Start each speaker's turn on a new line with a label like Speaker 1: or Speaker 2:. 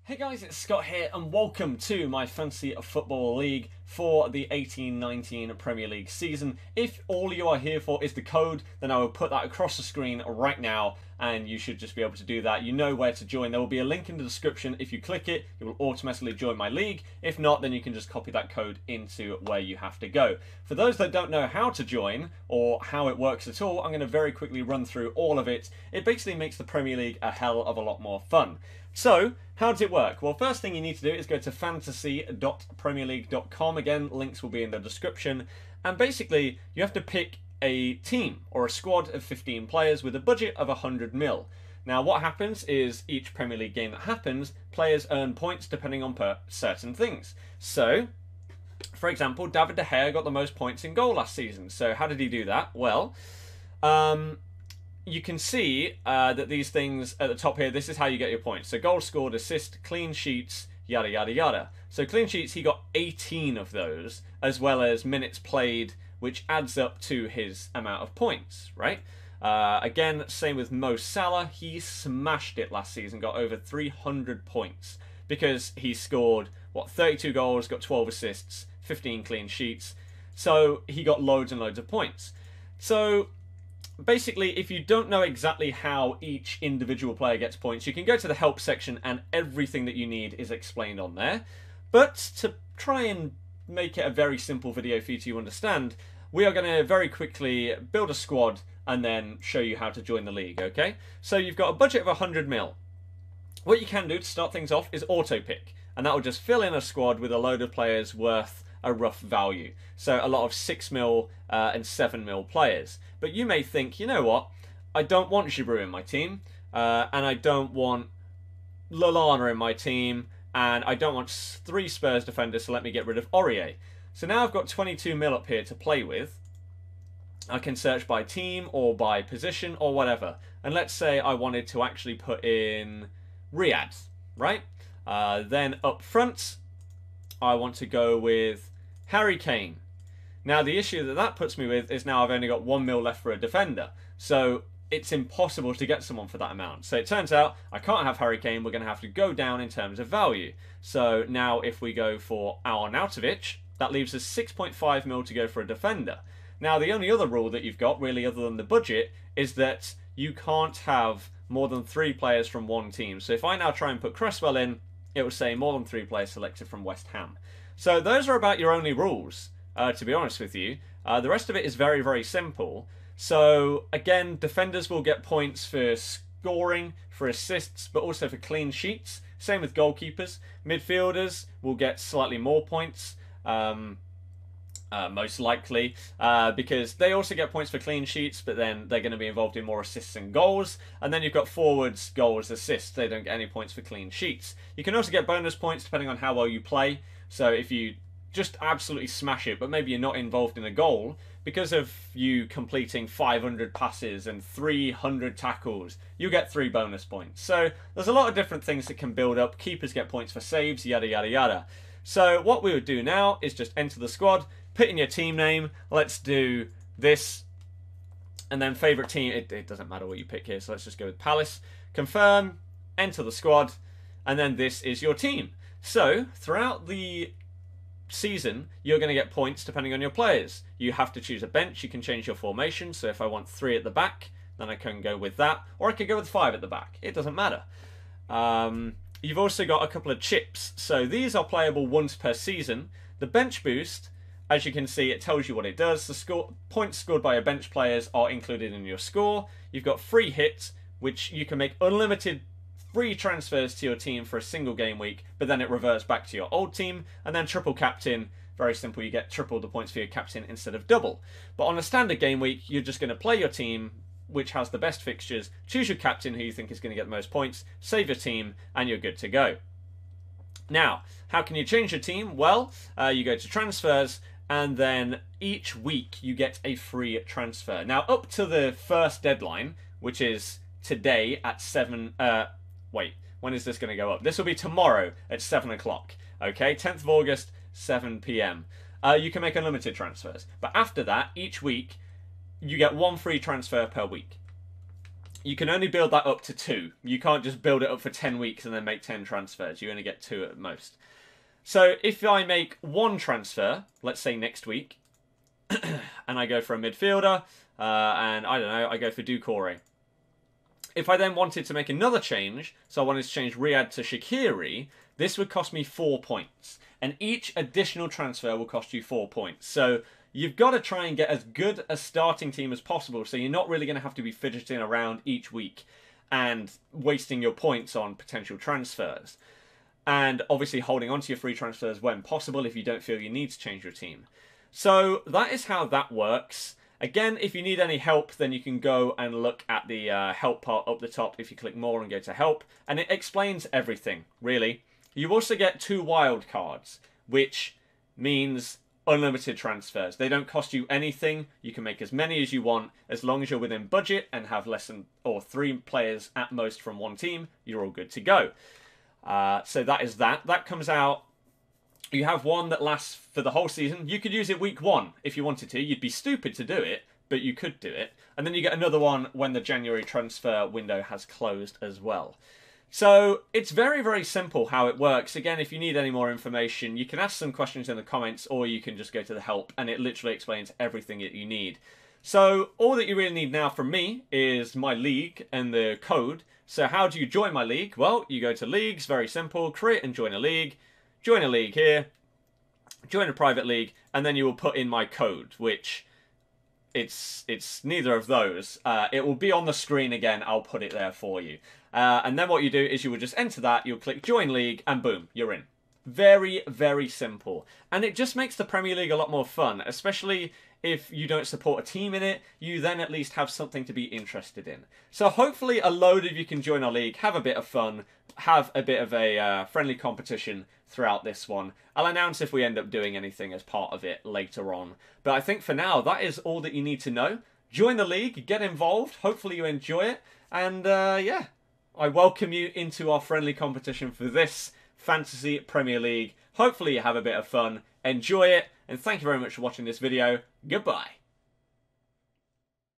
Speaker 1: Hey guys, it's Scott here and welcome to my Fantasy Football League for the 18-19 Premier League season. If all you are here for is the code, then I will put that across the screen right now and you should just be able to do that. You know where to join. There will be a link in the description. If you click it, it will automatically join my league. If not, then you can just copy that code into where you have to go. For those that don't know how to join or how it works at all, I'm going to very quickly run through all of it. It basically makes the Premier League a hell of a lot more fun. So, how does it work? Well, first thing you need to do is go to fantasy.premierleague.com. Again, links will be in the description. And basically, you have to pick a team or a squad of 15 players with a budget of 100 mil. Now, what happens is each Premier League game that happens, players earn points depending on certain things. So, for example, David De Gea got the most points in goal last season. So, how did he do that? Well, you can see that these things at the top here, this is how you get your points. So goals scored, assist, clean sheets, yada, yada, yada. So clean sheets, he got 18 of those, as well as minutes played, which adds up to his amount of points, right? Again, same with Mo Salah. He smashed it last season, got over 300 points because he scored, 32 goals, got 12 assists, 15 clean sheets. So he got loads and loads of points. So basically, if you don't know exactly how each individual player gets points, you can go to the help section and everything that you need is explained on there. But to try and make it a very simple video for you to understand, we are going to very quickly build a squad and then show you how to join the league, okay? So you've got a budget of 100 mil. What you can do to start things off is auto pick, and that will just fill in a squad with a load of players worth a rough value. So a lot of 6 mil and 7 mil players. But you may think, you know what, I don't want Giroud in my team, and I don't want Lallana in my team, and I don't want 3 Spurs defenders, so let me get rid of Aurier. So now I've got 22 mil up here to play with. I can search by team or by position or whatever. And let's say I wanted to actually put in Riyadh, right? Then up front, I want to go with Harry Kane. Now, the issue that that puts me with is now I've only got 1 mil left for a defender. So it's impossible to get someone for that amount. So it turns out I can't have Harry Kane. We're going to have to go down in terms of value. So now if we go for Arnautovic, that leaves us 6.5 mil to go for a defender. Now, the only other rule that you've got, really, other than the budget, is that you can't have more than 3 players from one team. So if I now try and put Cresswell in, it will say more than 3 players selected from West Ham. So those are about your only rules, to be honest with you. The rest of it is very, very simple. So again, defenders will get points for scoring, for assists, but also for clean sheets. Same with goalkeepers. Midfielders will get slightly more points, most likely, because they also get points for clean sheets, but then they're going to be involved in more assists and goals. And then you've got forwards, goals, assists. They don't get any points for clean sheets. You can also get bonus points depending on how well you play. So if you just absolutely smash it, but maybe you're not involved in a goal, because of you completing 500 passes and 300 tackles, you get 3 bonus points. So there's a lot of different things that can build up. Keepers get points for saves, yada, yada, yada. So what we would do now is just enter the squad, put in your team name. Let's do this. And then favourite team, it doesn't matter what you pick here, so let's just go with Palace. Confirm, enter the squad, and then this is your team. So throughout the season, you're going to get points depending on your players. You have to choose a bench. You can change your formation. So if I want 3 at the back, then I can go with that. Or I could go with 5 at the back. It doesn't matter. You've also got a couple of chips. So these are playable once per season. The bench boost, as you can see, it tells you what it does. The points scored by your bench players are included in your score. You've got free hits, which you can make unlimited free transfers to your team for a single game week, but then it reverts back to your old team. And then triple captain, very simple, you get triple the points for your captain instead of double. But on a standard game week, you're just going to play your team, which has the best fixtures, choose your captain who you think is going to get the most points, save your team, and you're good to go. Now, how can you change your team? Well, you go to transfers, and then each week you get a free transfer. Now, up to the first deadline, which is today at 7... wait, when is this going to go up? This will be tomorrow at 7 o'clock. Okay, 10th of August, 7 p.m. You can make unlimited transfers. But after that, each week, you get 1 free transfer per week. you can only build that up to 2. You can't just build it up for 10 weeks and then make 10 transfers. You only get 2 at most. So if I make 1 transfer, let's say next week, and I go for a midfielder, and I don't know, I go for Doucouré. If I then wanted to make another change, so I wanted to change Riyad to Shaqiri, this would cost me 4 points. And each additional transfer will cost you 4 points. So you've got to try and get as good a starting team as possible, so you're not really going to have to be fidgeting around each week and wasting your points on potential transfers. And obviously holding on to your free transfers when possible if you don't feel you need to change your team. So that is how that works. Again, if you need any help, then you can go and look at the help part up the top if you click more and go to help. And it explains everything, really. You also get 2 wild cards, which means unlimited transfers. They don't cost you anything. You can make as many as you want. As long as you're within budget and have less than or 3 players at most from one team, you're all good to go. So that is that. That comes out. You have one that lasts for the whole season. You could use it week 1 if you wanted to. You'd be stupid to do it, but you could do it. And then you get another one when the January transfer window has closed as well. So it's very, very simple how it works. Again, if you need any more information, you can ask some questions in the comments, or you can just go to the help, and it literally explains everything that you need. So all that you really need now from me is my league and the code. So how do you join my league? Well, you go to leagues, very simple, create and join a league here, join a private league, and then you will put in my code, which it's neither of those. It will be on the screen again. I'll put it there for you. And then what you do is you will just enter that, you'll click join league, and boom, you're in. Very, very simple. And it just makes the Premier League a lot more fun, especially if you don't support a team in it. You then at least have something to be interested in. So hopefully a load of you can join our league, have a bit of fun, have a bit of a friendly competition throughout this one. I'll announce if we end up doing anything as part of it later on. But I think for now, that is all that you need to know. Join the league, get involved, hopefully you enjoy it, and yeah, I welcome you into our friendly competition for this Fantasy Premier League. Hopefully you have a bit of fun, enjoy it, and thank you very much for watching this video. Goodbye.